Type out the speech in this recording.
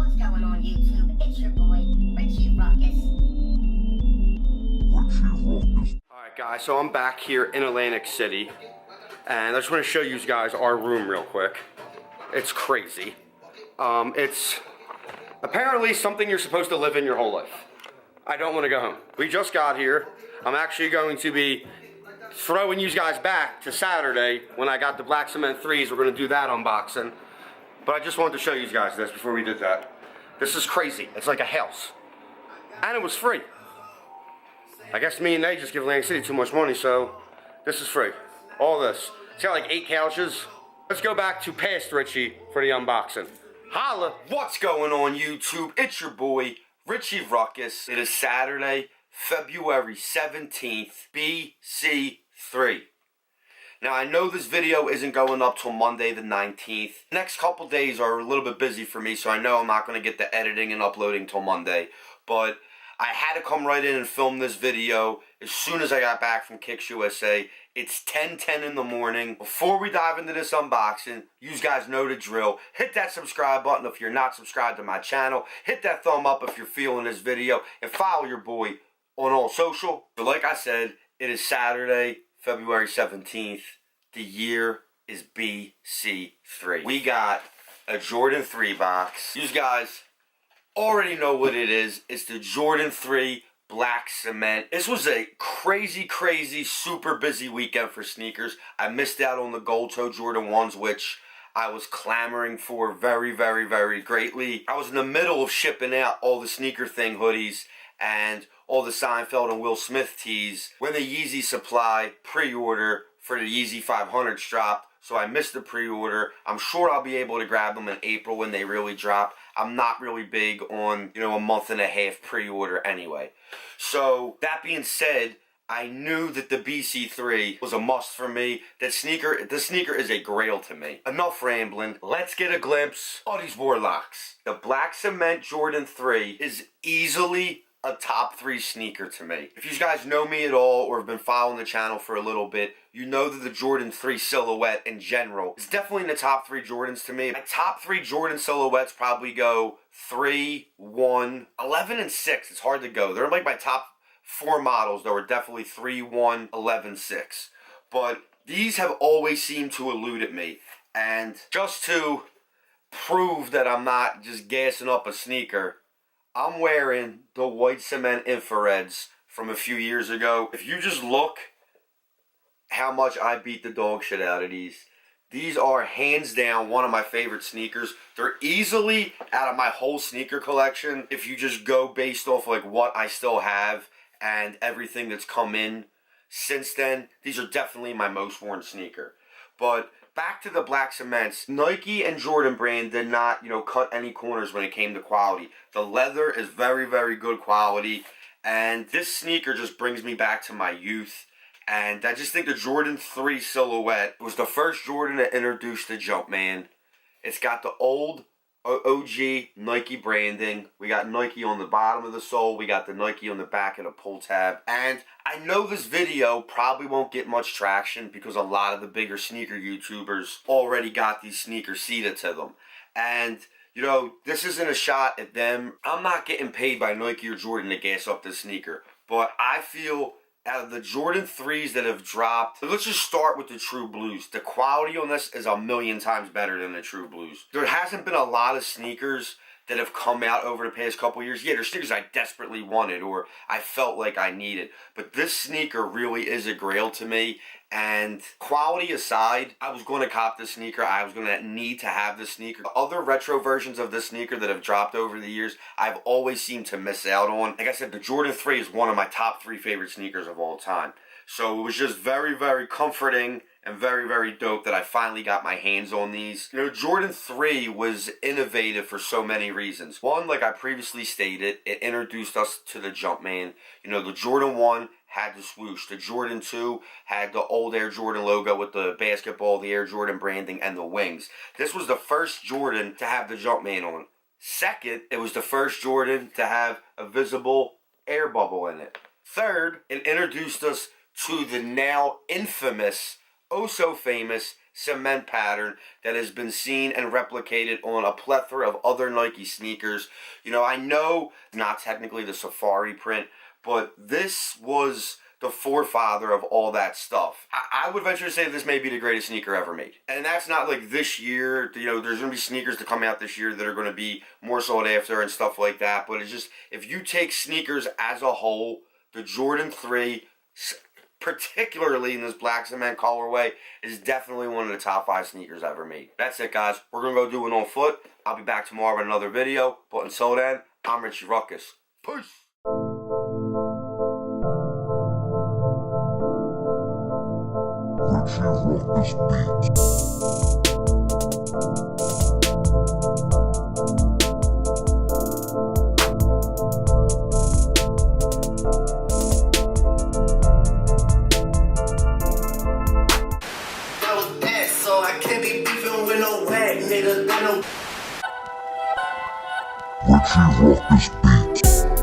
What's going on YouTube? It's your boy, Richie Ruckus. Alright guys, so I'm back here in Atlantic City, and I just want to show you guys our room real quick. It's crazy. It's apparently something you're supposed to live in your whole life. I don't want to go home. We just got here. I'm actually going to be throwing you guys back to Saturday when I got the black cement 3's. We're going to do that unboxing. But I just wanted to show you guys this before we did that. This is crazy. It's like a house. And it was free. I guess me and they just give Atlantic City too much money, so this is free. All this. It's got like 8 couches. Let's go back to past Richie for the unboxing. Holla! What's going on YouTube? It's your boy, Richie Ruckus. It is Saturday, February 17th, BC3. Now I know this video isn't going up till Monday the 19th. Next couple days are a little bit busy for me, so I know I'm not going to get the editing and uploading till Monday. But I had to come right in and film this video as soon as I got back from Kicks USA. It's 10:10 in the morning. Before we dive into this unboxing, you guys know the drill. Hit that subscribe button if you're not subscribed to my channel. Hit that thumb up if you're feeling this video. And follow your boy on all social. So like I said, it is Saturday, February 17th. The year is BC3. We got a Jordan 3 box. You guys already know what it is. It's the Jordan 3 Black Cement. This was a crazy, super busy weekend for sneakers. I missed out on the gold toe Jordan 1s, which I was clamoring for very greatly. I was in the middle of shipping out all the Sneaker Thing hoodies and all the Seinfeld and Will Smith tees when the Yeezy Supply pre-order for the Yeezy 500s dropped. So I missed the pre-order. I'm sure I'll be able to grab them in April when they really drop. I'm not really big on, a month and a half pre-order anyway. So that being said, I knew that the BC3 was a must for me. The sneaker is a grail to me. Enough rambling. Let's get a glimpse of these Warlocks. The Black Cement Jordan 3 is easily a top 3 sneaker to me. If you guys know me at all or have been following the channel for a little bit, you know that the Jordan 3 silhouette in general is definitely in the top 3 Jordans to me. My top 3 Jordan silhouettes probably go 3, 1, 11, and 6. It's hard to go. They're like my top 4 models that were definitely 3, 1, 11, 6. But these have always seemed to elude at me. And just to prove that I'm not just gassing up a sneaker, I'm wearing the white cement infrareds from a few years ago. If you just look how much I beat the dog shit out of these. These are hands down one of my favorite sneakers. They're easily out of my whole sneaker collection. If you just go based off like what I still have and everything that's come in since then, these are definitely my most worn sneaker. But back to the Black Cements. Nike and Jordan brand did not, cut any corners when it came to quality. The leather is very good quality. And this sneaker just brings me back to my youth. And I just think the Jordan 3 silhouette was the first Jordan that introduced the Jumpman. It's got the old OG Nike branding. We got Nike on the bottom of the sole. We got the Nike on the back of the pull tab. And I know this video probably won't get much traction because a lot of the bigger sneaker YouTubers already got these sneakers seated to them. And, this isn't a shot at them. I'm not getting paid by Nike or Jordan to gas up this sneaker. But I feel out of the Jordan 3s that have dropped, let's just start with the True Blues. The quality on this is a million times better than the True Blues. There hasn't been a lot of sneakers that have come out over the past couple years. Yeah, there's sneakers I desperately wanted or I felt like I needed. But this sneaker really is a grail to me. And quality aside, I was going to cop this sneaker. I was going to need to have this sneaker. Other retro versions of this sneaker that have dropped over the years, I've always seemed to miss out on. Like I said, the Jordan 3 is one of my top 3 favorite sneakers of all time. So it was just very comforting and very dope that I finally got my hands on these. Jordan 3 was innovative for so many reasons. One, like I previously stated, it introduced us to the Jumpman. The Jordan 1 had the swoosh. The Jordan 2 had the old Air Jordan logo with the basketball, the Air Jordan branding, and the wings. This was the first Jordan to have the Jumpman on. Second, it was the first Jordan to have a visible air bubble in it. Third, it introduced us to the now infamous, oh so famous cement pattern that has been seen and replicated on a plethora of other Nike sneakers. You know, I know not technically the safari print, but this was the forefather of all that stuff. I would venture to say this may be the greatest sneaker ever made. And that's not like this year. You know, there's going to be sneakers that come out this year that are going to be more sought after and stuff like that. But it's just, if you take sneakers as a whole, the Jordan 3, particularly in this black cement colorway, is definitely one of the top 5 sneakers ever made. That's it, guys. We're going to go do it on foot. I'll be back tomorrow with another video. But until then, I'm Richie Ruckus. Peace. Richie Ruckus Beats. So I can't be beefing with no whack nigga. Richie Ruckus Beats.